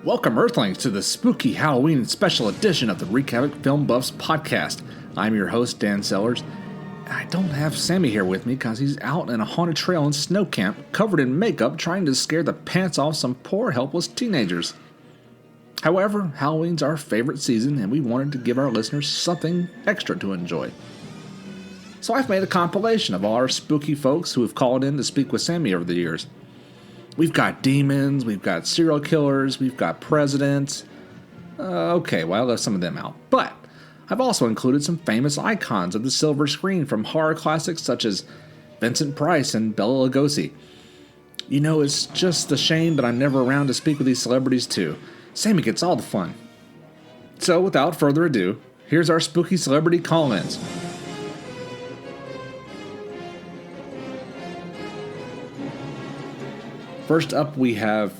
Welcome, Earthlings, to the spooky Halloween special edition of the Wreak Havoc Film Buffs podcast. I'm your host, Dan Sellers. I don't have Sammie here with me because he's out in a haunted trail in snow camp, covered in makeup, trying to scare the pants off some poor, helpless teenagers. However, Halloween's our favorite season, and we wanted to give our listeners something extra to enjoy. So I've made a compilation of all our spooky folks who have called in to speak with Sammie over the years. We've got demons, we've got serial killers, we've got presidents. I left some of them out. But I've also included some famous icons of the silver screen from horror classics such as Vincent Price and Bela Lugosi. You know, it's just a shame that I'm never around to speak with these celebrities too. Sammie gets all the fun. So without further ado, here's our spooky celebrity call-ins. First up, we have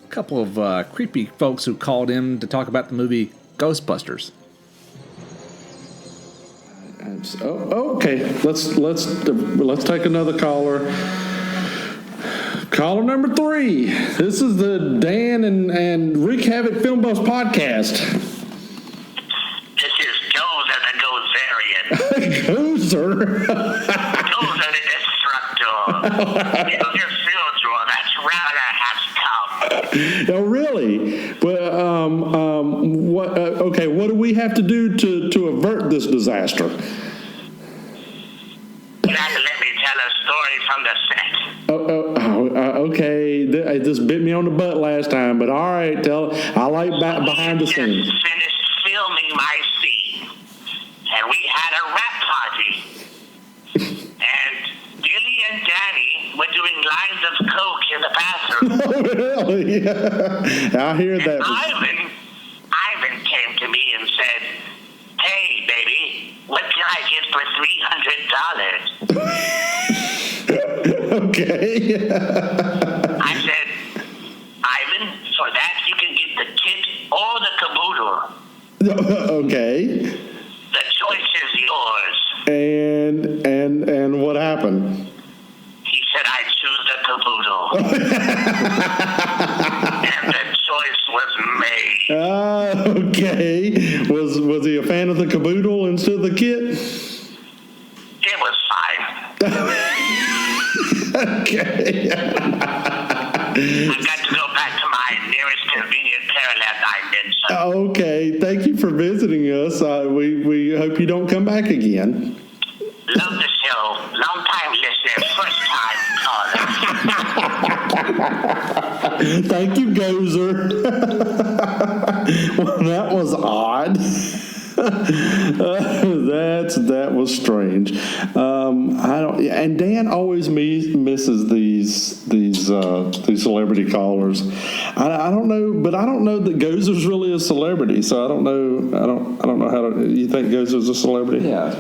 a couple of creepy folks who called in to talk about the movie Ghostbusters. Okay, let's take another caller. Caller number 3. This is the Dan and Wreak Havoc Film Buffs podcast. This is Gozer the Gozerian. Gozer? Gozer the Destructor. Gozer Fielddraw, that's rather has come. Oh, really? What do we have to do to avert this disaster? You have to let me tell a story from the set. Okay. This bit me on the butt last time, but all right. I like behind the scenes. Just finished filming my scene, and we had a rap party. And Billy and Danny were doing lines of coke in the bathroom. Oh, really? Yeah. I hear that. Ivan came to me and said, "Hey, baby, what can I get for $300? Okay. I said, "Ivan, for that you can get the kit or the caboodle. Okay. The choice is yours." And what happened? He said, "I choose the caboodle." And the choice was made. Okay. Was he a fan of the caboodle instead of the kit? It was fine. Okay. I've got to go back to my nearest convenient parallel dimension. Okay. Thank you for visiting us. We hope you don't come back again. Love the show. Long time listener, first time caller. Thank you, Gozer. Well, that was odd. That was strange. And Dan always misses these celebrity callers. I don't know, but I don't know that Gozer's really a celebrity. So I don't know how to. You think Gozer's a celebrity? Yeah.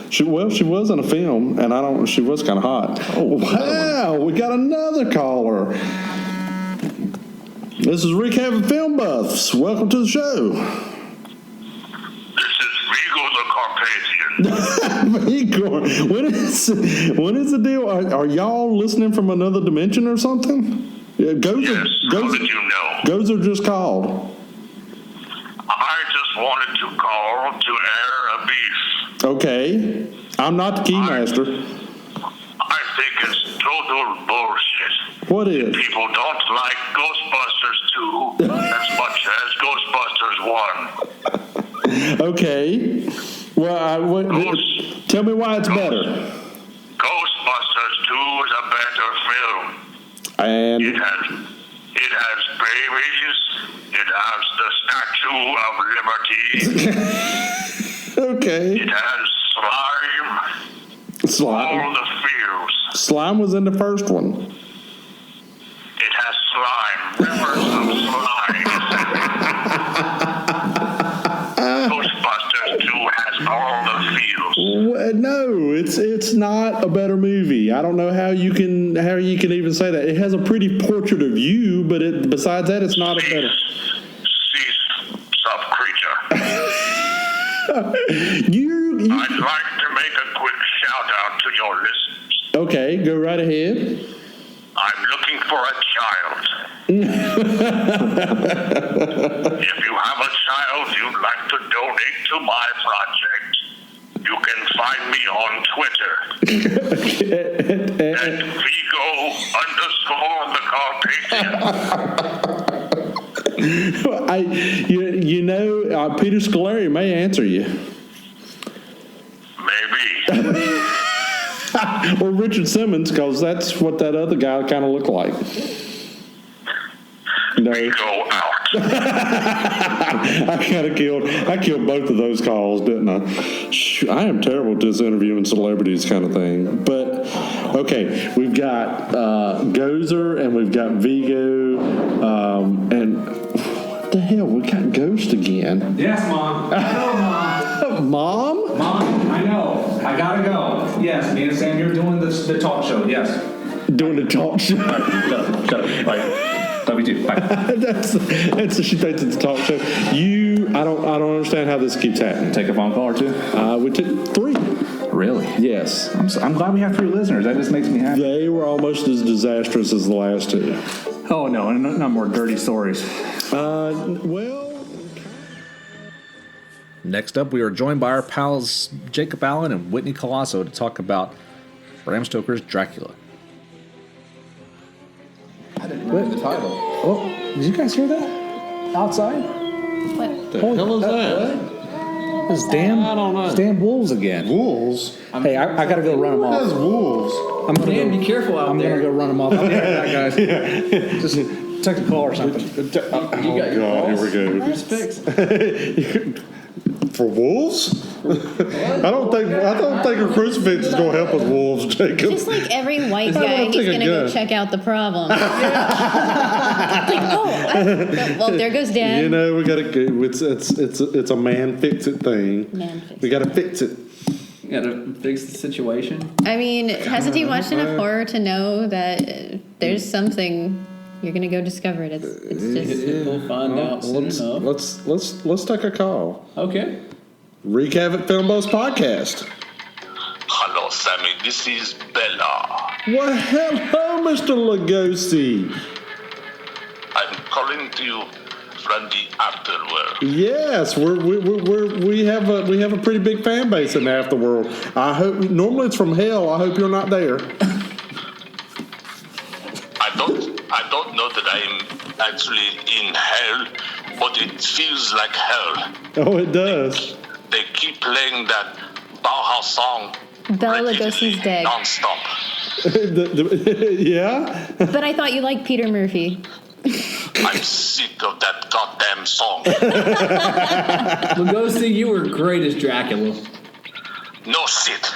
She was in a film, and she was kind of hot. Oh, wow, we got another caller. This is Wreak Havoc Film Buffs. Welcome to the show. This is Vigo the Carpathian. Vigor, what is the deal? Are y'all listening from another dimension or something? Yeah, Yes, how did you know? Gozer just called. I just wanted to call to air a beef. Okay. I'm not the keymaster. I think it's total bullshit. What is? People don't like Ghostbusters 2 as much as Ghostbusters 1. Okay. Well, tell me why it's better. Ghostbusters 2 is a better film. And It has babies. It has the Statue of Liberty. okay. It has slime. All the feels. Slime was in the first one. It has slime. Rivers of slime. Ghostbusters 2 has all the feels. No, it's not a better movie. I don't know how you can even say that. It has a pretty portrait of you, but besides that, it's not a better. Cease, sub-creature. I'd like to make a quick shout-out to your listeners. Okay, go right ahead. I'm looking for a child. If you have a child you'd like to donate to my project, you can find me on Twitter at Vigo_the Carpathian. Peter Scolari may answer you. Maybe. Or Richard Simmons, because that's what that other guy kind of looked like. No. Go out. I killed both of those calls, didn't I? I am terrible at this interviewing celebrities kind of thing. But, okay, we've got Gozer and we've got Vigo, and what the hell? We got Ghost again. Yes, Mom. Hello, Mom. Mom? Mom, I know. I gotta go. Yes, me and Sam, you're doing the talk show. Yes. Doing the talk show. Shut up. Bye. Love you too. Bye. That's she thinks it's a talk show. I don't understand how this keeps happening. Take a phone call or two? We took 3. Really? Yes. I'm glad we have 3 listeners. That just makes me happy. They were almost as disastrous as the last 2. Oh, no. No more dirty stories. Well. Next up, we are joined by our pals Jacob Allen and Whitney Colasso to talk about Bram Stoker's Dracula. I didn't remember the title. Oh, did you guys hear that? Outside? What the hell is that? Those damn, I don't know. damn wolves again. Wolves? Hey, I gotta go run them Who off. has wolves? Dan, be careful out there. I'm gonna go run them off. I'll be right back, guys. Just take a call or something. You got your God, balls? here we go. Who's fixed? For wolves? I don't think a crucifix is going to help with wolves, Jacob. Just like every white I guy, don't he's think going to I go could. check out the problem. Well, there goes Dad. You know, we got to. It's a man fix it thing. Man fix We got to fix it. You gotta fix the situation. I mean, hasn't he watched enough horror to know that there's something you're going to go discover it? It's just... We'll find out soon enough. Let's take a call. Okay. Wreak Havoc Film Buzz Podcast. Hello, Sammie. This is Bella. Well, hello, Mr. Lugosi. I'm calling to you from the afterworld. Yes, we have a pretty big fan base in the afterworld. I hope normally it's from hell. I hope you're not there. I don't know that I'm actually in hell, but it feels like hell. Oh, it does. They keep playing that Bauhaus song Bela repeatedly, Lugosi's dead. non-stop. Yeah. But I thought you liked Peter Murphy. I'm sick of that goddamn song. Lugosi, you were great as Dracula. No shit.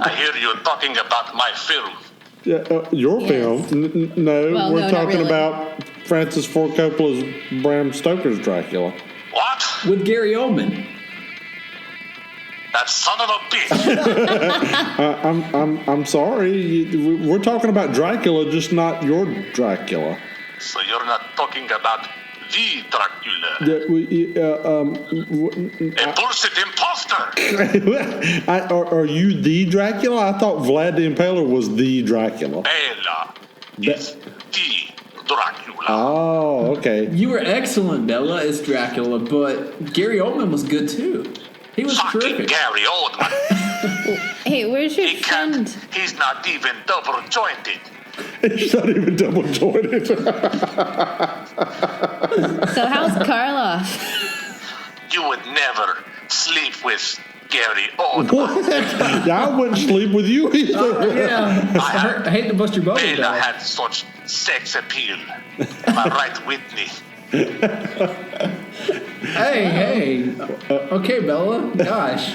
I hear you talking about my film. Yeah, your Yes. film? No, Well, we're no, not talking really. about Francis Ford Coppola's Bram Stoker's Dracula. What? With Gary Oldman. That son of a bitch. I'm sorry. We're talking about Dracula, just not your Dracula. So you're not talking about the Dracula. A bullshit imposter. Are you the Dracula? I thought Vlad the Impaler was the Dracula. Bela is the Dracula. Oh, okay. You were excellent, Bella, as Dracula, but Gary Oldman was good too. He was Fucking terrific. Gary Oldman. Hey, where's your He can't. friend? He's not even double jointed. It's not even double jointed. So how's Karloff? You would never sleep with Gary Oldman. Yeah, I wouldn't sleep with you either. Yeah. I hate to bust your bubble, Bela Bella. had such sex appeal. Am I right, Whitney? Hey. Okay, Bella. Gosh.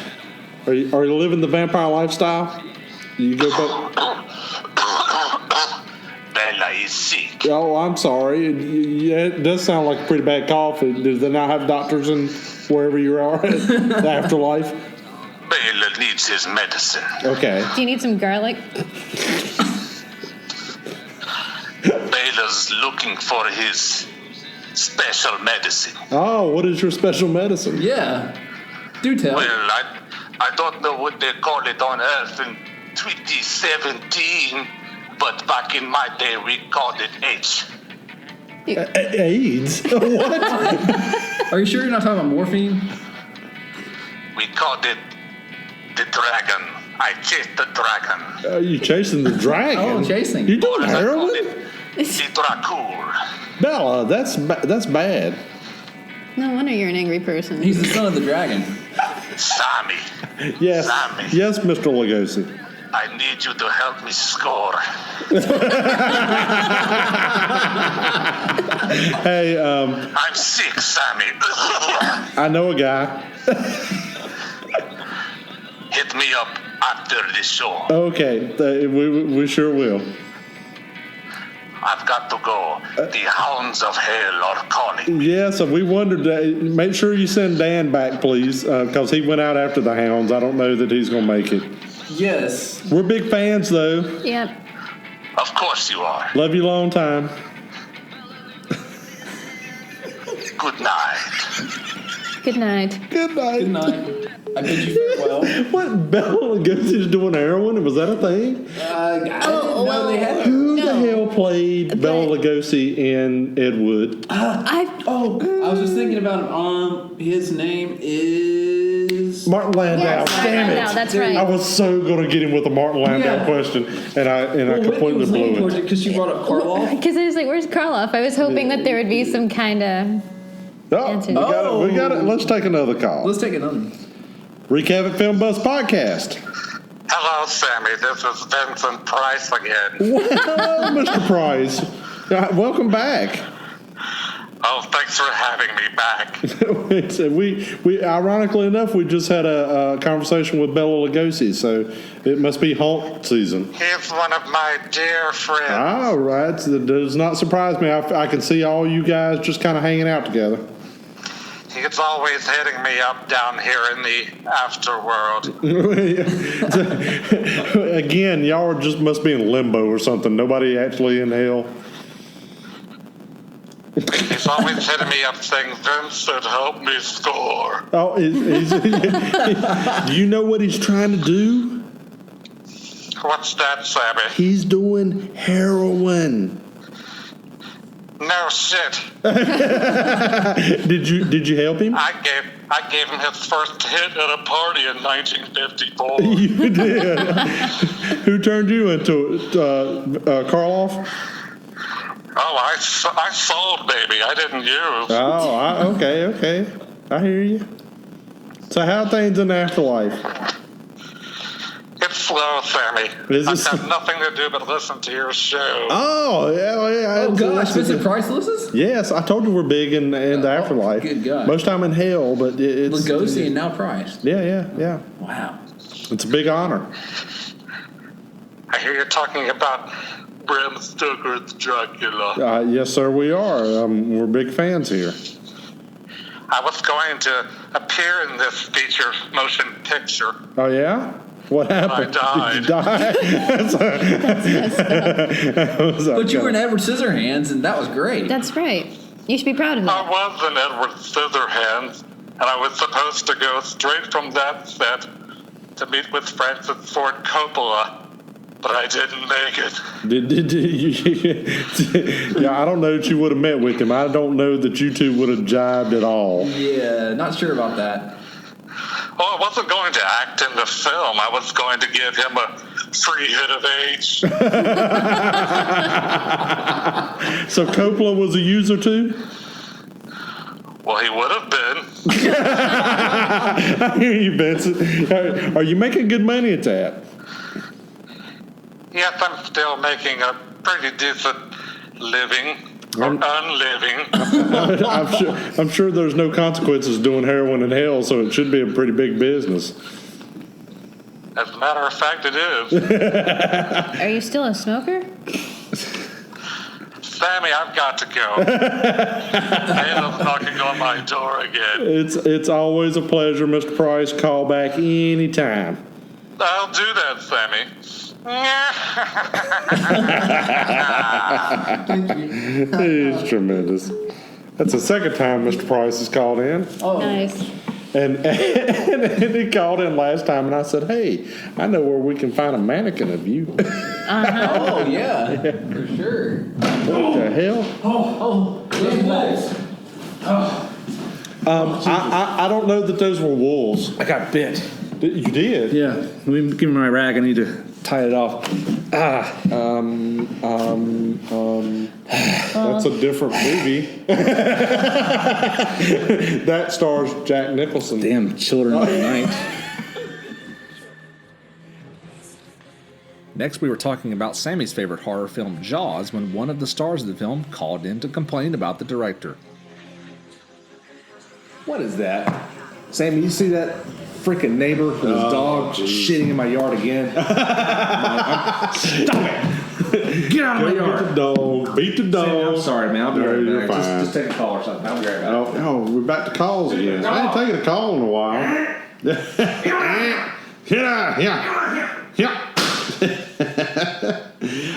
Are you living the vampire lifestyle? You go back. Bela is sick. Oh, I'm sorry. Yeah, it does sound like a pretty bad cough. Do they not have doctors in wherever you are in the afterlife? Bela needs his medicine. Okay. Do you need some garlic? Bela's looking for his special medicine. Oh, what is your special medicine? Yeah. Do tell. Well, I don't know what they call it on Earth, and 2017, but back in my day we called it H. AIDS? What? Are you sure you're not talking about morphine? We called it the dragon. I chased the dragon. Are you chasing the dragon? Oh, chasing. You doing Or as I called heroin? it, the Dracul. Bella, that's bad. No wonder you're an angry person. He's the son of the dragon. Sammie, Yes. Sammie. Yes, Mr. Lugosi. I need you to help me score. Hey, I'm sick, Sammie. I know a guy. Hit me up after the show. Okay, we sure will. I've got to go. The hounds of hell are calling. Yeah, so we wondered, make sure you send Dan back, please, because he went out after the hounds. I don't know that he's going to make it. Yes. We're big fans, though. Yep. Of course you are. Love you long time. Good night. Good night. Good night. Good night. I bid you farewell. What, Bella Lugosi's doing heroin? Was that a thing? I didn't know they had. Who the hell played Bela Lugosi in Ed Wood? I was just thinking about him. His name is Martin Landau. Yes, Martin Damn Landau, it! that's right. I was so going to get him with a Martin Landau Yeah. question, and I completely blew it. because she brought up Karloff. Because I was like, where's Karloff? I was hoping that there would be some kind of... Oh, Answer. we got it. Let's take another call. Let's take another. Wreak Havoc Film Buzz Podcast. Hello, Sammy. This is Vincent Price again. Well, Mr. Price, welcome back. Oh, thanks for having me back. we ironically enough, we just had a conversation with Bela Lugosi, so it must be haunt season. He's one of my dear friends. All right, so that does not surprise me. I can see all you guys just kind of hanging out together. He's always hitting me up down here in the afterworld. Again, y'all are just must be in limbo or something. Nobody actually in hell. He's always hitting me up saying, Vincent, help me score. Oh, do you know what he's trying to do? What's that, Sammy? He's doing heroin. No shit. Did you help him? I gave him his first hit at a party in 1954. You did. Who turned you into it? Karloff? Oh, I sold, baby. I didn't use. Oh, okay. I hear you. So how are things in the afterlife? It's slow, Sammy. Is it I've got nothing to do but listen to your show. Oh, yeah. Oh gosh, Vincent Price listens? Yes, I told you we're big in the afterlife. good God. Most time in hell, but it's Lugosi and now Price. Yeah. Wow. It's a big honor. I hear you're talking about Bram Stoker's Dracula. Yes, sir, we are. We're big fans here. I was going to appear in this feature motion picture. Oh, yeah? What happened? I Did you die? But you were in Edward Scissorhands, and that was great. That's right. You should be proud of that. I was in Edward Scissorhands, and I was supposed to go straight from that set to meet with Francis Ford Coppola, but I didn't make it. Yeah, I don't know that you would have met with him. I don't know that you two would have jibed at all. Yeah, not sure about that. Well, I wasn't going to act in the film. I was going to give him a free hit of H. So Coppola was a user too? Well, he would have been. I hear you, Vincent. Are you making good money at that? Yes, I'm still making a pretty decent living. Or unliving. I'm sure there's no consequences doing heroin in hell, so it should be a pretty big business. As a matter of fact, it is. Are you still a smoker? Sammy, I've got to go. Caleb's knocking on my door again. It's always a pleasure, Mr. Price. Call back anytime. I'll do that, Sammy. He's tremendous. That's the second time Mr. Price has called in. Oh, Nice. And he called in last time, and I said, "Hey, I know where we can find a mannequin of you." Oh, yeah. For sure. What the hell? Those wolves. I don't know that those were wolves. I got bit. You did? Yeah. Let me give me my rag. I need to tie it off. That's a different movie. That stars Jack Nicholson. Damn children of the night. Next, we were talking about Sammie's favorite horror film, Jaws, when one of the stars of the film called in to complain about the director. What is that? Sammy, you see that freaking neighbor with his dog shitting in my yard again? Stop it! Get out of my Get yard! the dog. Beat the dog. Sammy, I'm sorry, man. I'll be No, right you're back. fine. Just take a call or something. I'll be right back. Oh, we're back to calls again. I ain't taking a call in a while. Yeah.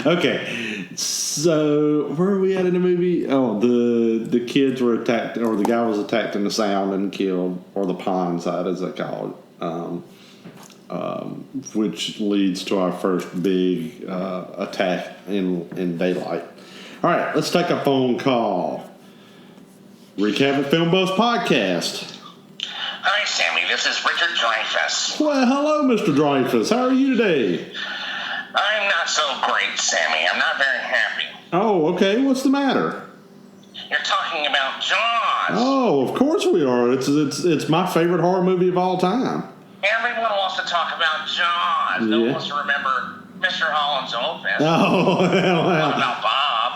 Okay, so where are we at in the movie? Oh, the kids were attacked, or the guy was attacked in the sound and killed, or the pond side, as they call it, which leads to our first big attack in daylight. All right, let's take a phone call. Recap Film Buffs podcast. Hi, Sammy. This is Richard Dreyfuss. Well, hello, Mr. Dreyfuss. How are you today? I'm not so great, Sammy. I'm not very happy. Oh, okay. What's the matter? You're talking about Jaws. Oh, of course we are. It's my favorite horror movie of all time. Everyone wants to talk about Jaws. No one Yeah. wants to remember Mr. Holland's Opus. Oh, What well. about Bob?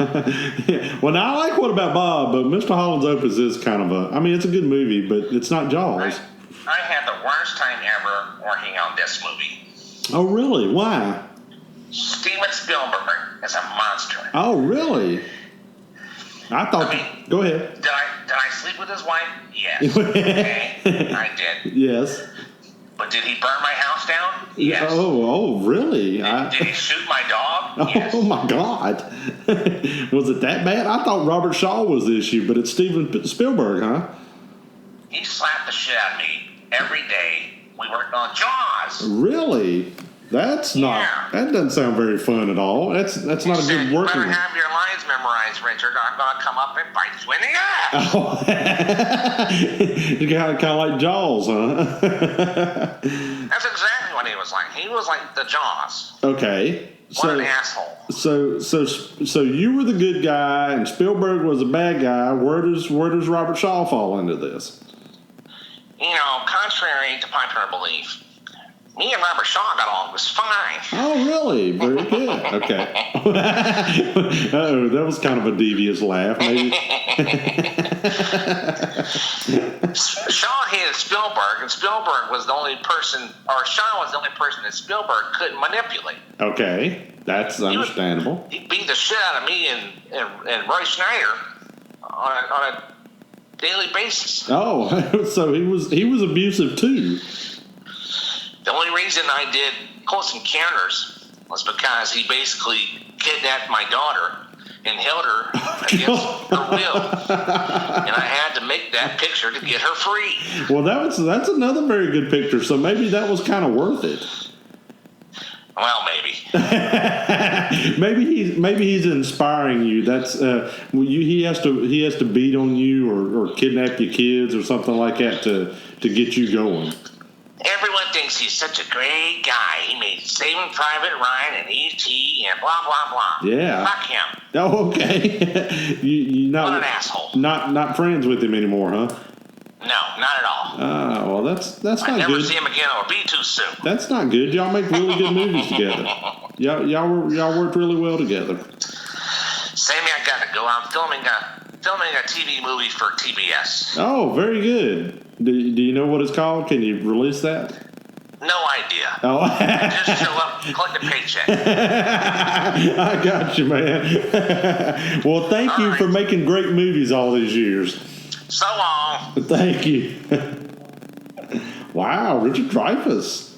Well, now I like What About Bob, but Mr. Holland's Opus is kind of it's a good movie, but it's not Jaws. I had the worst time ever working on this movie. Oh, really? Why? Steven Spielberg is a monster. Oh, really? I thought. Go ahead. Did I sleep with his wife? Yes. Okay, I did. Yes. But did he burn my house down? Yes. Oh, really? Did he shoot my dog? Yes. Oh my God! Was it that bad? I thought Robert Shaw was the issue, but it's Steven Spielberg, huh? He slapped the shit out of me every day we worked on Jaws. Really? That's not. Yeah. That doesn't sound very fun at all. That's not a Said, good you working. better have your lines memorized, Richard. I'm going to come up and bite you in the ass. Oh. You kind of like Jaws, huh? That's exactly what he was like. He was like the Jaws. Okay. What an asshole. So you were the good guy, and Spielberg was the bad guy. Where does Robert Shaw fall into this? You know, contrary to popular belief, me and Robert Shaw got along just fine. Oh, really? Very good. Okay. Oh, that was kind of a devious laugh, maybe. Shaw hated Spielberg, and Spielberg was the only person, or Shaw was the only person that Spielberg couldn't manipulate. Okay, that's understandable. He beat the shit out of me and Roy Schneider on a daily basis. Oh, so he was abusive too. The only reason I did Close Encounters was because he basically kidnapped my daughter and held her against her will, and I had to make that picture to get her free. Well, that's another very good picture. So maybe that was kind of worth it. Well, maybe. maybe he's inspiring you. That's he has to beat on you or kidnap your kids or something like that to get you going. Everyone thinks he's such a great guy. He made Saving Private Ryan and E.T. and blah blah blah. Yeah. Fuck him. Oh, okay. you not What an asshole. Not friends with him anymore, huh? No, not at all. Well, that's I not never good. see him again. It'll be too soon. That's not good. Y'all make really good movies together. Y'all worked really well together. Sammy, I gotta go. I'm filming a TV movie for TBS. Oh, very good. Do you know what it's called? Can you release that? No idea. Oh, Just show up, collect a paycheck. I got you, man. Well, thank you for making great movies all these years. So long. Thank you. Wow, Richard Dreyfuss.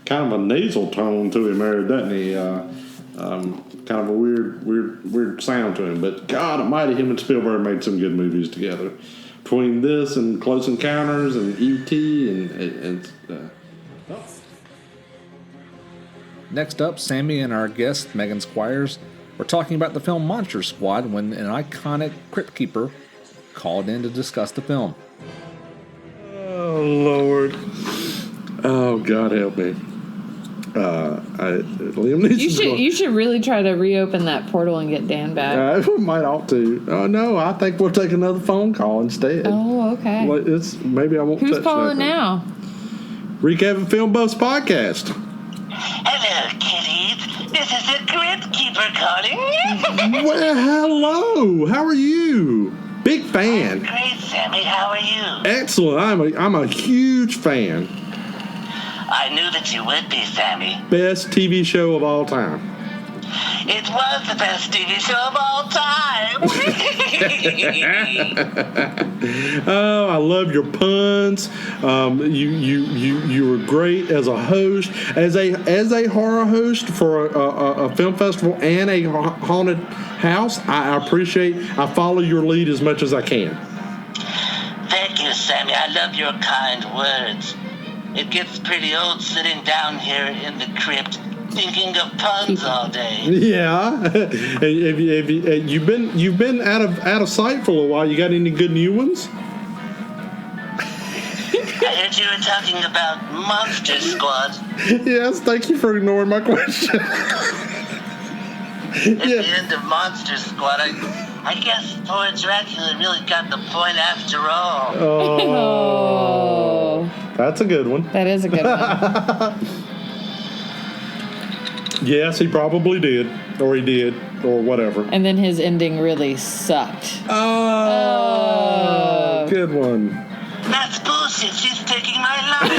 Kind of a nasal tone to him there, doesn't he? Kind of a weird sound to him. But God almighty, him and Spielberg made some good movies together. between this and Close Encounters and E.T. and Next up, Sammie and our guest, Megan Squires, were talking about the film Monster Squad when an iconic Crypt Keeper called in to discuss the film. oh Lord, oh God help me. Liam needs You should really try to reopen that portal and get Dan back. I might ought to. Oh no, I think we'll take another phone call instead. Oh, okay. Maybe I won't. Who's touch calling nothing. now? Recap Film Buffs podcast. Hello, kitties. This is the Crypt Keeper calling. Well, hello. How are you? Big fan. Great, Sammie. How are you? Excellent. I'm a huge fan. I knew that you would be, Sammie. Best TV show of all time. It was the best TV show of all time. Oh, I love your puns. You were great as a host, as a horror host for a film festival and a haunted house. I appreciate. I follow your lead as much as I can. Thank you, Sammie. I love your kind words. It gets pretty old sitting down here in the crypt thinking of puns all day. Yeah, have you've been out of sight for a while. You got any good new ones? I heard you were talking about Monster Squad. Yes, thank you for ignoring my question. At the end of Monster Squad, I guess poor Dracula really got the point after all. Oh, that's a good one. That is a good one. Yes, he probably did, or he did, or whatever. And then his ending really sucked. Oh, good one. That's bullshit. She's taking my life.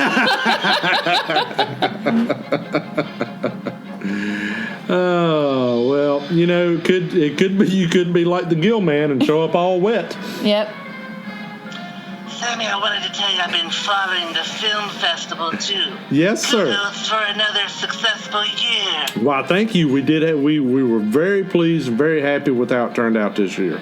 Oh, well, it could be you could be like the Gill Man and show up all wet. Yep. Sammie, I wanted to tell you I've been following the film festival too. Yes, sir. Kudos for another successful year. Well, thank you. We did it. We were very pleased and very happy with how it turned out this year.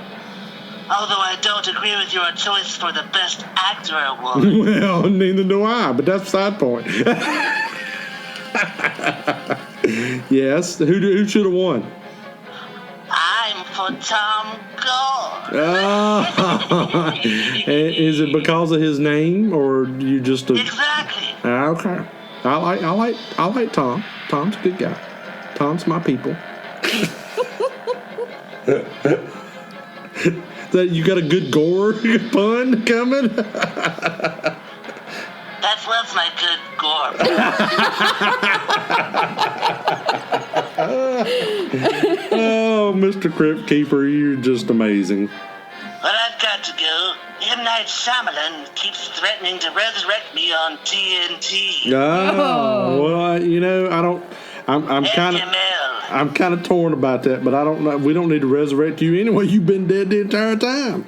Although I don't agree with your choice for the Best Actor Award. Well, neither do I, but that's beside the point. Yes, who should have won? I'm for Tom Gore. Is it because of his name, or you just Exactly. Okay? I like Tom. Tom's a good guy. Tom's my people. That you got a good Gore pun coming? That's my good Gore. Oh, Mr. Crypt Keeper, you're just amazing. But I've got to go. M. Night Shyamalan keeps threatening to resurrect me on TNT. Oh, well, I don't. I'm kind of. FML. I'm kind of torn about that, but I don't know. We don't need to resurrect you anyway. You've been dead the entire time.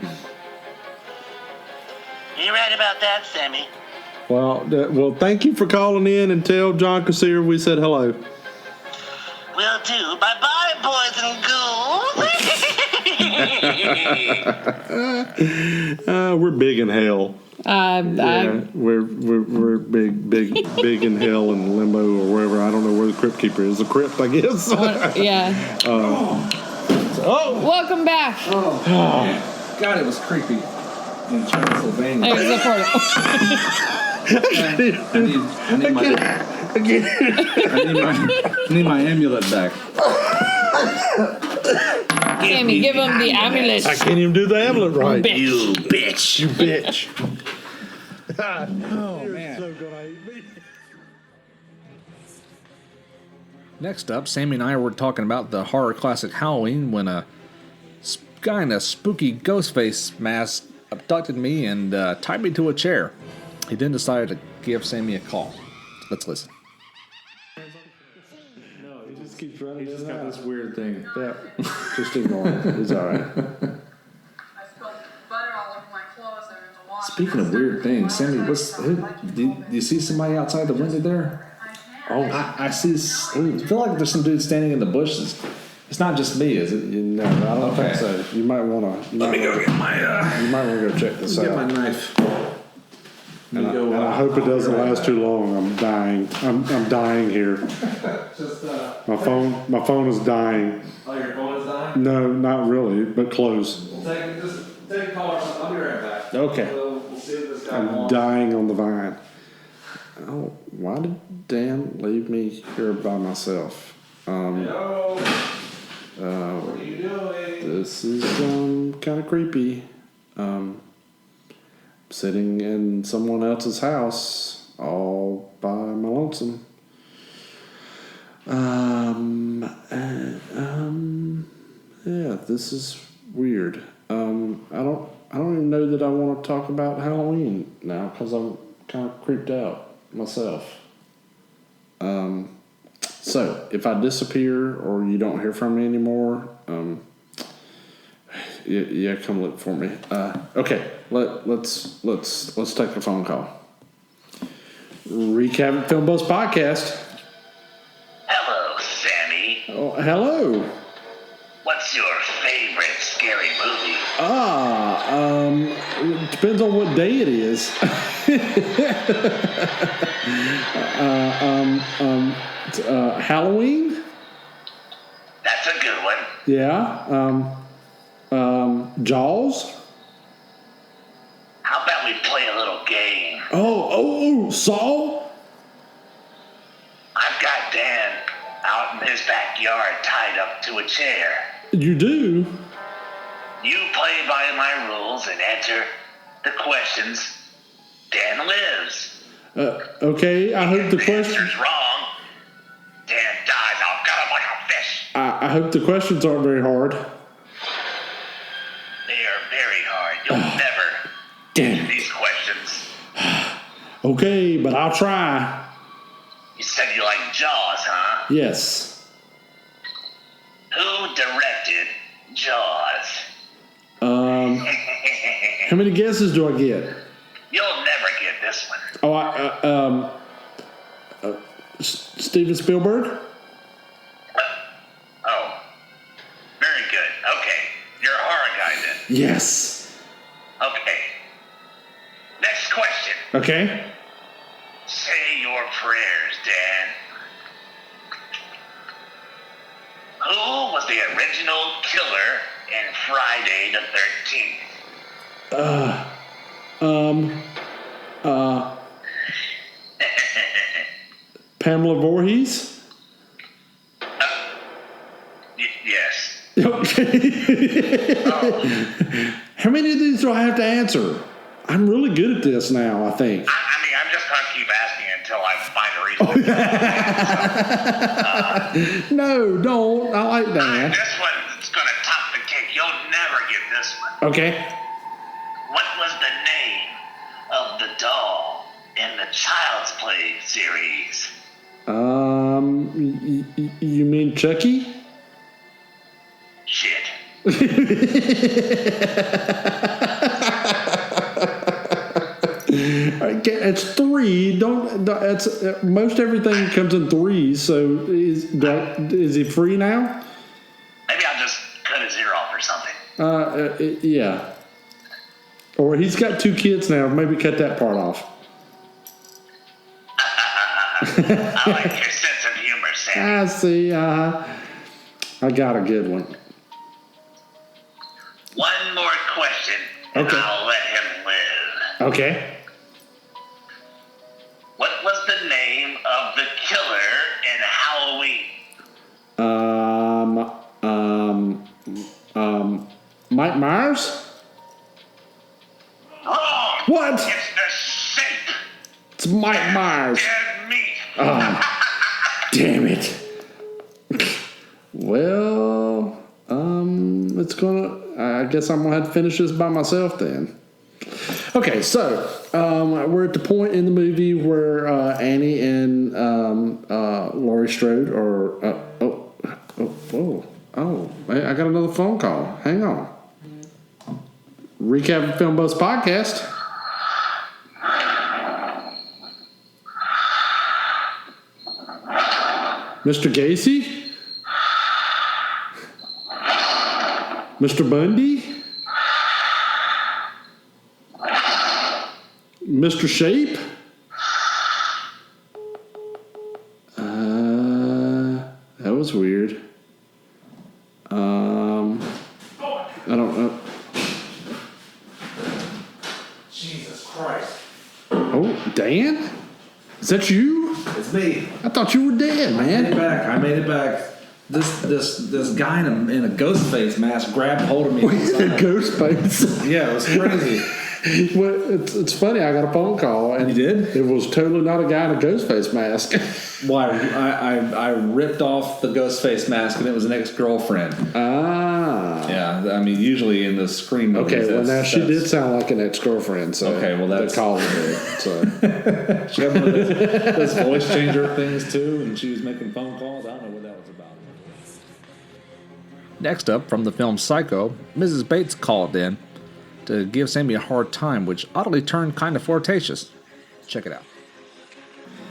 You're right about that, Sammie. Well, thank you for calling in, and tell John Cassier we said hello. Will do. Bye-bye, boys and ghouls. We're big in hell. Yeah, we're big in hell and limbo or wherever. I don't know where the Crypt Keeper is. The crypt, I guess. yeah. Welcome back. God, it was creepy in Transylvania. There's the portal. I need my amulet back. Sammie, give him the amulet. I can't even do the amulet right. Bitch. You bitch. You bitch. Oh, man. So gonna hate me. Next up, Sammie and I were talking about the horror classic Halloween when a guy in a spooky ghost face mask abducted me and tied me to a chair. He then decided to give Sammie a call. Let's listen. No, he just keeps running. He just got this weird thing. Yeah, just ignore him. It's all right. I spilled butter all over my clothes and there's a lot. Speaking of weird things, Sammie, do you see somebody outside the window there? I have. Oh, I feel like there's some dude standing in the bushes. It's not just me, is it? No, I don't think so. You might want to. Let me go get my. You might want to go check this out. Get my knife. And I hope it doesn't last too long. I'm dying. I'm dying here. Just My phone is dying. Oh, your phone is dying? No, not really, but close. We'll take a call or something. I'll be right back. Okay. We'll see if this guy I'm wants. dying on the vine. Oh, why did Dan leave me here by myself? Hello. What are you doing? This is kind of creepy. Sitting in someone else's house all by my lonesome. Yeah, this is weird. I don't even know that I want to talk about Halloween now because I'm kind of creeped out myself. So if I disappear or you don't hear from me anymore, yeah, come look for me. Okay, let's take a phone call. Recap Film Buzz Podcast. Hello, Sammie. Oh, hello. What's your favorite scary movie? It depends on what day it is. Halloween. That's a good one. Yeah. Jaws. How about we play a little game? Oh, Saw. I've got Dan out in his backyard tied up to a chair. You do? You play by my rules and answer the questions. Dan lives. Okay, I hope the If question. answer's wrong, Dan dies. I'll gut him like a fish. I hope the questions aren't very hard. They are very hard. You'll never Damn. answer these questions. Okay, but I'll try. You said you like Jaws, huh? Yes. Who directed Jaws? How many guesses do I get? You'll never get this one. Steven Spielberg. Oh, very good. Okay, you're a horror guy then. Yes. Okay. Next question. Okay. Say your prayers, Dan. Who was the original killer in Friday the 13th? Pamela Voorhees. Yes. Okay. How many of these do I have to answer? I'm really good at this now, I think. I mean, I'm just going to keep asking until I find a reason. No, don't. I like that. This one's going to top the cake. You'll never get this one. Okay. What was the name of the doll in the Child's Play series? You mean Chucky? Shit. It's 3. It's most everything comes in 3s. So is he free now? Maybe I'll just cut his ear off or something. Yeah. Or he's got 2 kids now. Maybe cut that part off. I like your sense of humor, Sam. I see. I got a good one. One more question, and Okay. I'll let him live. Okay. What was the name of the killer in Halloween? Mike Myers? Wrong. What? It's the shape. It's Mike Myers. Dead meat. Damn it. Well, it's gonna. I guess I'm gonna have to finish this by myself then. Okay, so we're at the point in the movie where Annie and Laurie Strode are. I got another phone call. Hang on. Recap Film Buzz Podcast. Mr. Gacy? Mr. Bundy? Mr. Shape? That was weird. I don't know. Jesus Christ. Oh, Dan? Is that you? It's me. I thought you were dead, I made man. it back. I made it back. This guy in a ghost face mask grabbed hold of me. Ghost face. Yeah, it was crazy. Well, it's funny. I got a phone call, and You did? it was totally not a guy in a ghost face mask. Well, I ripped off the ghost face mask, and it was an ex-girlfriend. Ah. Yeah, I mean, usually in the Scream movies. Okay, well, now she did sound like an ex-girlfriend, so Okay, well, that's- the call it. So She had one of those voice changer things, too, and she was making phone calls. I don't know what that was about. Next up, from the film Psycho, Mrs. Bates called in to give Sammie a hard time, which oddly turned kind of flirtatious. Check it out.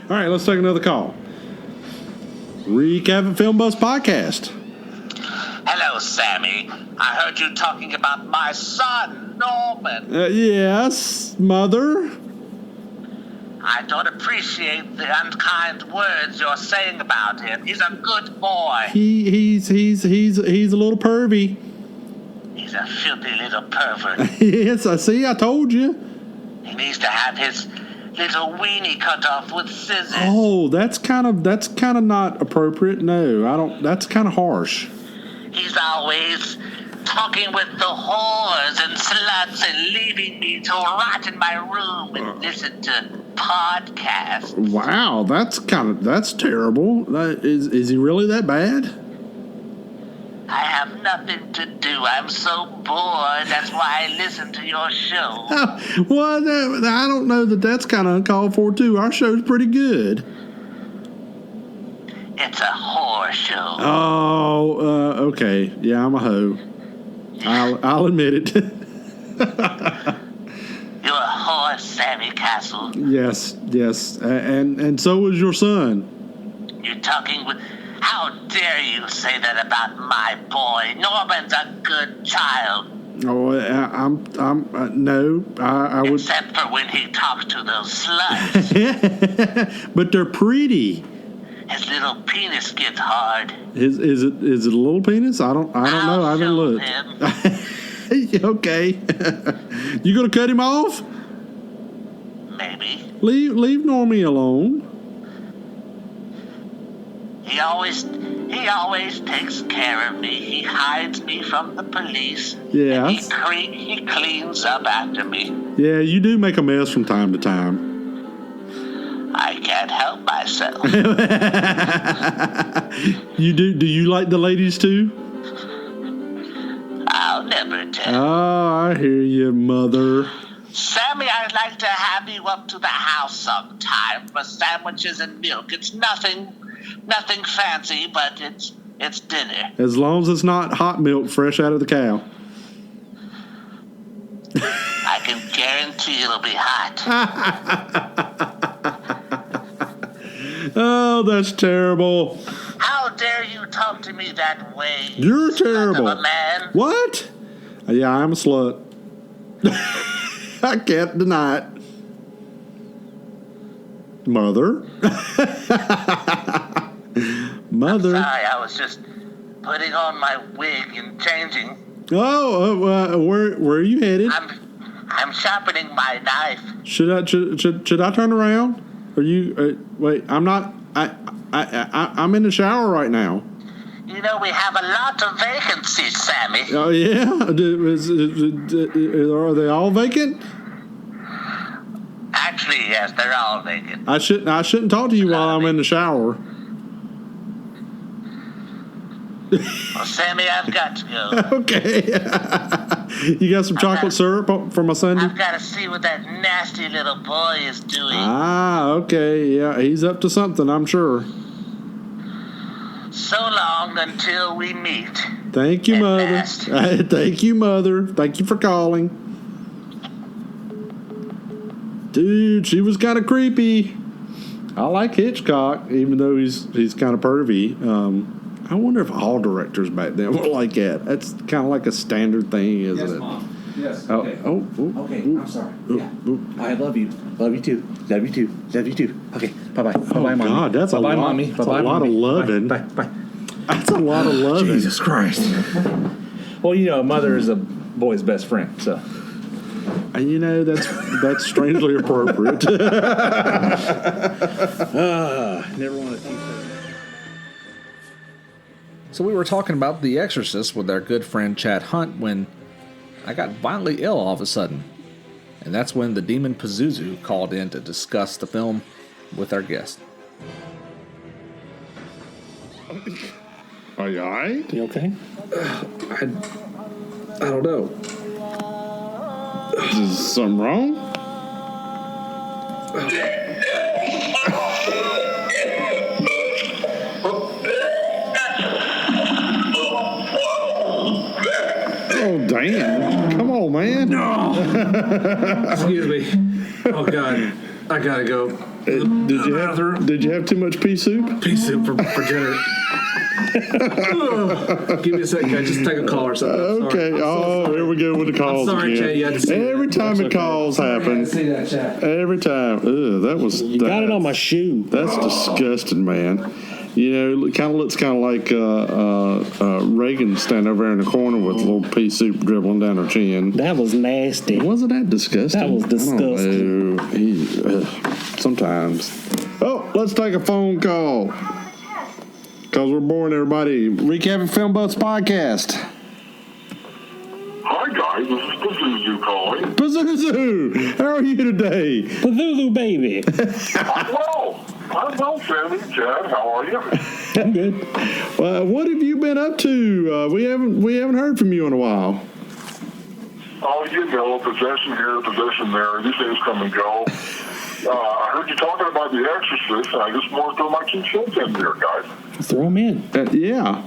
all right, let's take another call. Recap Film Buzz Podcast. Hello, Sammie. I heard you talking about my son, Norman. Yes, Mother. I don't appreciate the unkind words you're saying about him. He's a good boy. He's a little pervy. He's a filthy little pervert. Yes, I see. I told you. He needs to have his little weenie cut off with scissors. Oh, that's kind of not appropriate. No, I don't. That's kind of harsh. He's always talking with the whores and sluts and leaving me to rot in my room and listen to podcasts. Wow, that's terrible. Is he really that bad? I have nothing to do. I'm so bored. That's why I listen to your show. Well, I don't know that's kind of uncalled for too. Our show's pretty good. It's a whore show. Oh, okay. Yeah, I'm a hoe. I'll admit it. You're a whore, Sammie Castle. Yes, and so was your son. You're talking with... How dare you say that about my boy? Norman's a good child. Oh, no. I would. Except for when he talks to those sluts. But they're pretty. His little penis gets hard. Is it a little penis? I don't know. I haven't show looked. him. Okay. You gonna cut him off? Maybe. Leave Normie alone. He always takes care of me. He hides me from the police. Yes. And he cleans up after me. Yeah, you do make a mess from time to time. I can't help myself. You do? Do you like the ladies too? I'll never tell. Oh, I hear you, Mother. Sammie, I'd like to have you up to the house sometime for sandwiches and milk. It's nothing fancy, but it's dinner. As long as it's not hot milk fresh out of the cow. I can guarantee it'll be hot. Oh, that's terrible. How dare you talk to me that way? You're slut terrible. Of a man. What? Yeah, I'm a slut. I can't deny it. Mother. Mother. Sorry, I was just putting on my wig and changing. Oh, where are you headed? I'm sharpening my knife. Should I turn around? Are you? Wait, I'm not. I'm in the shower right now. You know, we have a lot of vacancies, Sammie. Oh yeah. Are they all vacant? Actually, yes, they're all vacant. I shouldn't talk to you while I'm in the shower. Well, Sammie, I've got to go. Okay. You got some chocolate syrup for my Sunday? I've got to see what that nasty little boy is doing. Ah, okay. Yeah, he's up to something, I'm sure. So long until we meet. Thank you, At Mother. last. Thank you, Mother. Thank you for calling. Dude, she was kind of creepy. I like Hitchcock, even though he's kind of pervy. I wonder if all directors back then were like that. That's kind of like a standard thing, isn't it? Mom. Yes. Oh, Okay. okay. I'm sorry. Yeah. I love you. Love you too. Love you too. Love you too. Okay. Bye-bye. Bye-bye, Mommy. God, that's a Bye-bye, lot. Mommy. That's Bye-bye, a lot of Mommy. loving. Bye. Bye. That's a lot of loving. Jesus Christ. Well, a mother is a boy's best friend, so. And that's strangely appropriate. Never want to teach her. So we were talking about The Exorcist with our good friend Chad Hunt when I got violently ill all of a sudden. And that's when the demon Pazuzu called in to discuss the film with our guest. Are you all right? You okay? I don't know. Is something wrong? Oh, damn. Come on, man. No. Excuse me. Oh, God. I gotta go. Did you have too much pea soup? Pea soup for dinner. Give me a second. Can I just take a call or something? Okay. Here we go with the calls I'm sorry, again. Chad. You had to see Every that. time That's the okay. calls happen. See that, Chad. Every time. Ugh, that was. You got it on my shoe. That's disgusting, man. It kind of looks kind of like Reagan standing over there in the corner with a little pea soup dribbling down her chin. That was nasty. Wasn't that disgusting? That was disgusting. I don't know. Sometimes. Oh, let's take a phone call. Because we're boring everybody. Recapping Film Buffs Podcast. Hi, guys. This is Pazuzu calling. Pazuzu! How are you today? Pazuzu, baby. I'm well, Sammy. Chad, how are you? I'm good. What have you been up to? We haven't heard from you in a while. Oh, possession here, possession there. These things come and go. I heard you talking about The Exorcist, and I just want to throw my 2 cents in here, guys. Throw them in. Yeah.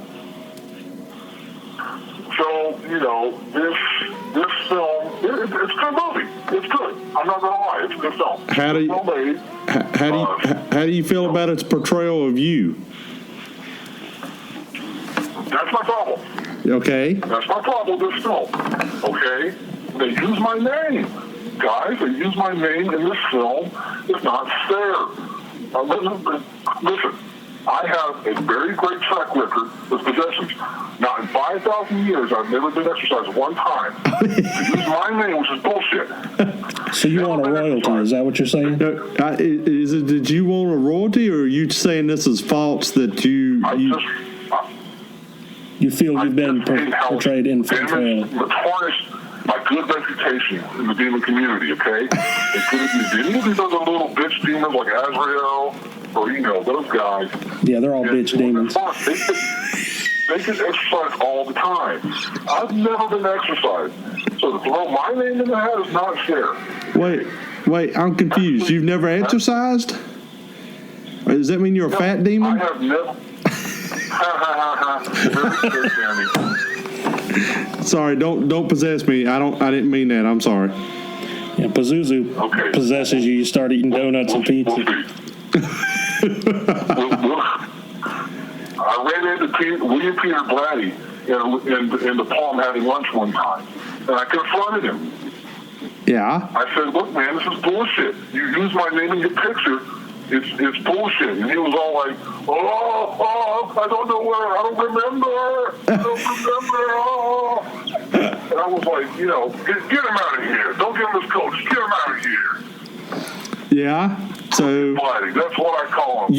So, this film, it's a good movie. It's good. I'm not going to lie. It's a good film. How do you feel about its portrayal of you? That's my problem. Okay. That's my problem with this film. Okay? They use my name. Guys, they use my name in this film. It's not fair. Listen, I have a very great track record with possessions. Not in 5,000 years, I've never been exercised one time. They use my name, which is bullshit. So you want a royalty? Is that what you're saying? Did you want a royalty, or are you saying this is false that you feel you've been portrayed in portrayal? Tarnished my good reputation in the demon community, okay? They could have used any of these other little bitch demons like Azrael or, those guys. Yeah, they're all bitch demons. They get exercised all the time. I've never been exercised. So to throw my name in the hat is not fair. Wait, I'm confused. You've never exercised? Does that mean you're a fat demon? I have never. Very good, Sammy. Sorry, don't possess me. I didn't mean that. I'm sorry. Yeah, Pazuzu possesses you. You start eating donuts and pizza. I ran into William Peter Blatty in the Palm having lunch one time, and I confronted him. Yeah. I said, "Look, man, this is bullshit. You use my name in your picture. It's bullshit." And he was all like, "Oh, I don't know where. I don't remember. Oh." And I was like, get him out of here. Don't give him his coat. Just get him out of here. Yeah. So that's what I call him.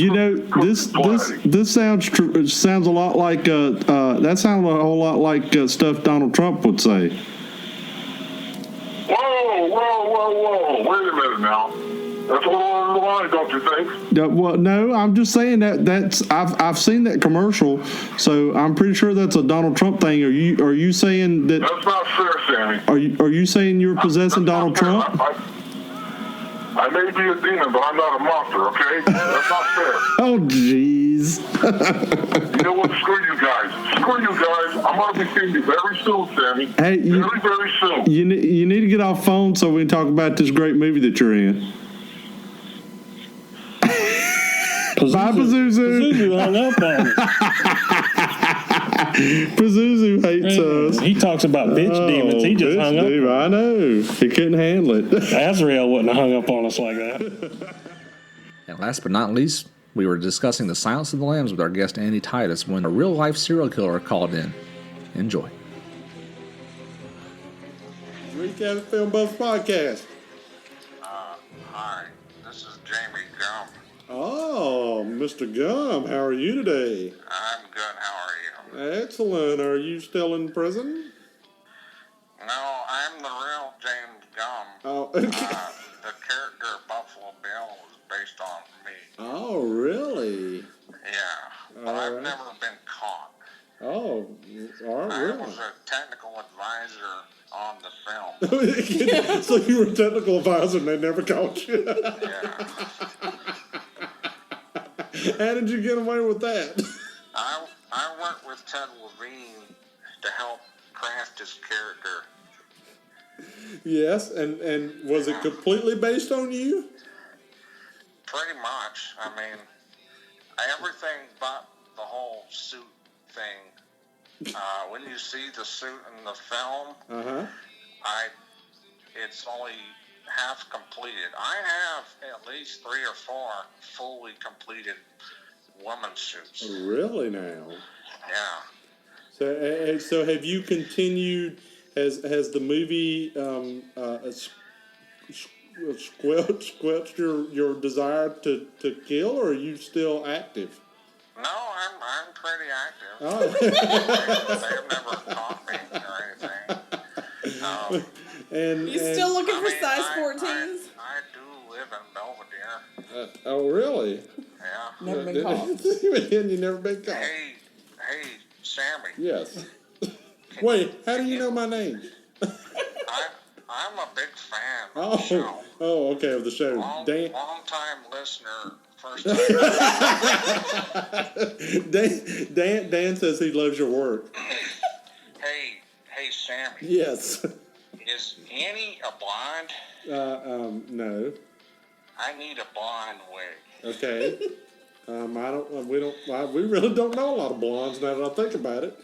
This sounds a lot like that sounds a whole lot like stuff Donald Trump would say. Whoa! Wait a minute now. That's a little over the line, don't you think? Well, no, I'm just saying that's I've seen that commercial, so I'm pretty sure that's a Donald Trump thing. Are you saying that? That's not fair, Sammy. Are you saying you're possessing Donald Trump? I may be a demon, but I'm not a monster, okay? That's not fair. Oh, jeez. You know what? Screw you guys. I'm going to be seeing you very soon, Sammy. Hey, very soon. You need to get off phone so we can talk about this great movie that you're in. Bye, Pazuzu. Pazuzu hung up on me. Pazuzu hates us. He talks about bitch demons. He just hung up. I know. He couldn't handle it. Azrael wouldn't have hung up on us like that. And last but not least, we were discussing The Silence of the Lambs with our guest Andy Titus when a real-life serial killer called in. Enjoy. Recap Film Buffs Podcast. Hi, this is Jamie Gum. Oh, Mr. Gum, how are you today? I'm good. How are you? Excellent. Are you still in prison? No, I'm the real James Gum. Oh, The character Buffalo Bill was based on me. oh, really? Yeah, but All I've right. never been caught. Oh, all right. I Really? was a technical advisor on the film. So you were a technical advisor and they never caught you? Yeah. How did you get away with that? I worked with Ted Levine to help craft his character. Yes, and was it completely based on you? Pretty much. I mean, everything but the whole suit thing. When you see the suit in the film, it's only half completed. I have at least 3 or 4 fully completed woman suits. Really now? Yeah. So have you continued? Has the movie squelched your desire to kill, or are you still active? No, I'm pretty active. Oh. They've never caught me or anything. And Still looking for size 14s? I do live in Belvedere. Oh, really? Yeah. Never been caught. You never been caught. Hey, Sammie. Yes. Wait, how do you know my name? I'm a big fan of Oh, the show. oh, okay, of the show. Long time listener, first time. Dan says he loves your work. Hey, Sammie. Yes. Is Annie a blonde? No. I need a blonde wig. Okay. We really don't know a lot of blondes now that I think about it.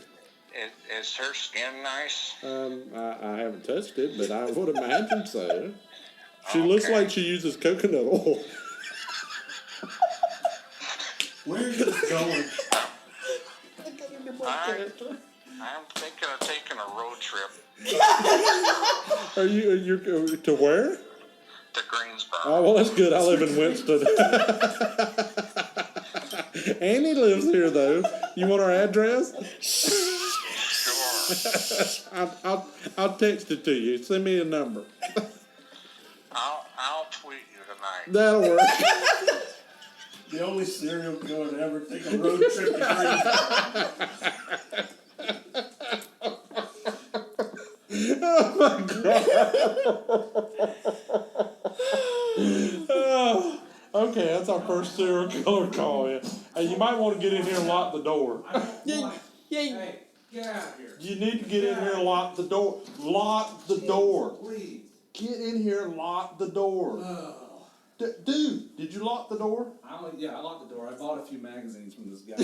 Is her skin nice? I haven't touched it, but I would imagine so. She looks like she uses coconut oil. Where is this going? I'm thinking of taking a road trip Are you to where? to Greensboro. Oh, well, that's good. I live in Winston. Annie lives here, though. You want our address? Sure. I'll text it to you. Send me a number. I'll tweet you tonight. That'll work. The only serial killer to ever take a road trip to Oh my God. Okay, that's our first serial killer call. Yeah. Hey, you might want to get in here and lock the door. Yeah. Hey, get out of here. You need to get in here and lock the door. Lock the door. Please. Get in here and lock the door. Dude, did you lock the door? I locked the door. I bought a few magazines from this guy.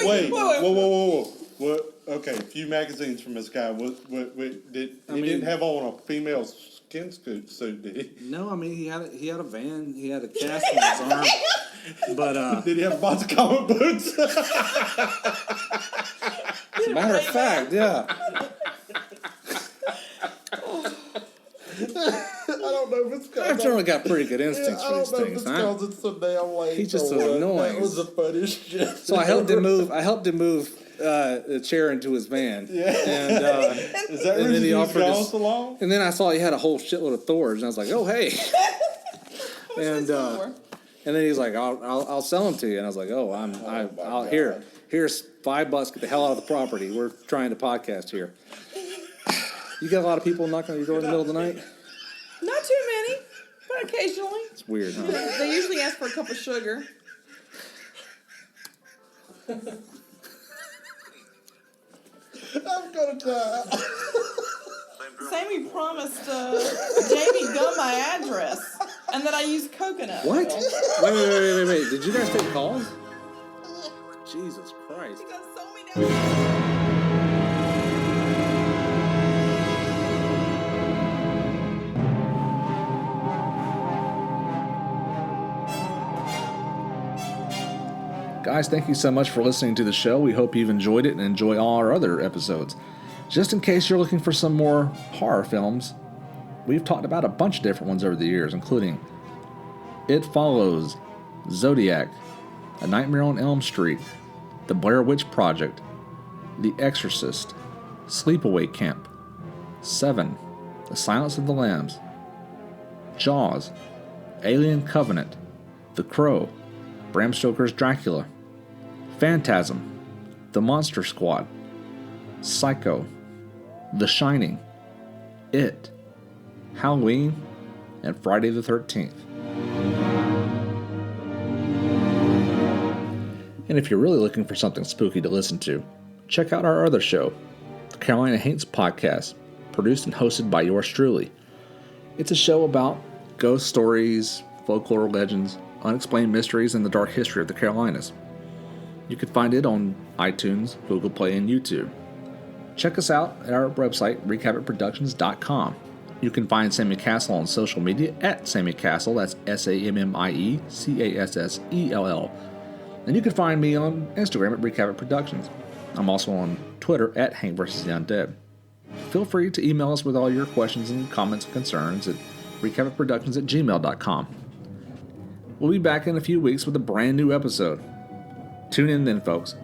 Wait, whoa. What? Okay, a few magazines from this guy. Didn't have on a female skin suit, did he? No, I mean he had a van. He had a cast on his arm. But did he have a box of comic books? As a matter of fact, yeah. I don't know if it's because I've generally got pretty good instincts for these things. Because it's so damn late. He's just so annoying. That was the funniest shit. So I helped him move the chair into his van. Yeah. And is that and reason then he you offered gone us, so long? and then I saw he had a whole shitload of Thors, and I was like, oh hey. And then he's like, I'll sell them to you, and I was like, oh, I'll here's $5. Get the hell out of the property. We're trying to podcast here. You got a lot of people knocking on your door in the middle of the night? Not too many, but occasionally. It's weird, huh? They usually ask for a cup of sugar. I'm gonna die. Sammie promised Jamie Gum my address, and that I use coconut. What? oil. Wait. Did you guys take calls? Jesus Christ. Guys, thank you so much for listening to the show. We hope you've enjoyed it and enjoy all our other episodes. Just in case you're looking for some more horror films, we've talked about a bunch of different ones over the years, including It Follows, Zodiac, A Nightmare on Elm Street, The Blair Witch Project, The Exorcist, Sleepaway Camp, Seven, The Silence of the Lambs, Jaws, Alien Covenant, The Crow, Bram Stoker's Dracula, Phantasm, The Monster Squad, Psycho, The Shining, It, Halloween, and Friday the 13th. And if you're really looking for something spooky to listen to, check out our other show, the Carolina Haints Podcast, produced and hosted by yours truly. It's a show about ghost stories, folklore legends, unexplained mysteries, and the dark history of the Carolinas. You can find it on iTunes, Google Play, and YouTube. Check us out at our website, wreakhavocproductions.com. You can find Sammie Castle on social media at Sammie Castle, that's SammieCassell. And you can find me on Instagram at Wreak Havoc Productions. I'm also on Twitter at Hank vs. the Undead. Feel free to email us with all your questions and comments and concerns at wreakhavocproductions@gmail.com. We'll be back in a few weeks with a brand new episode. Tune in then, folks.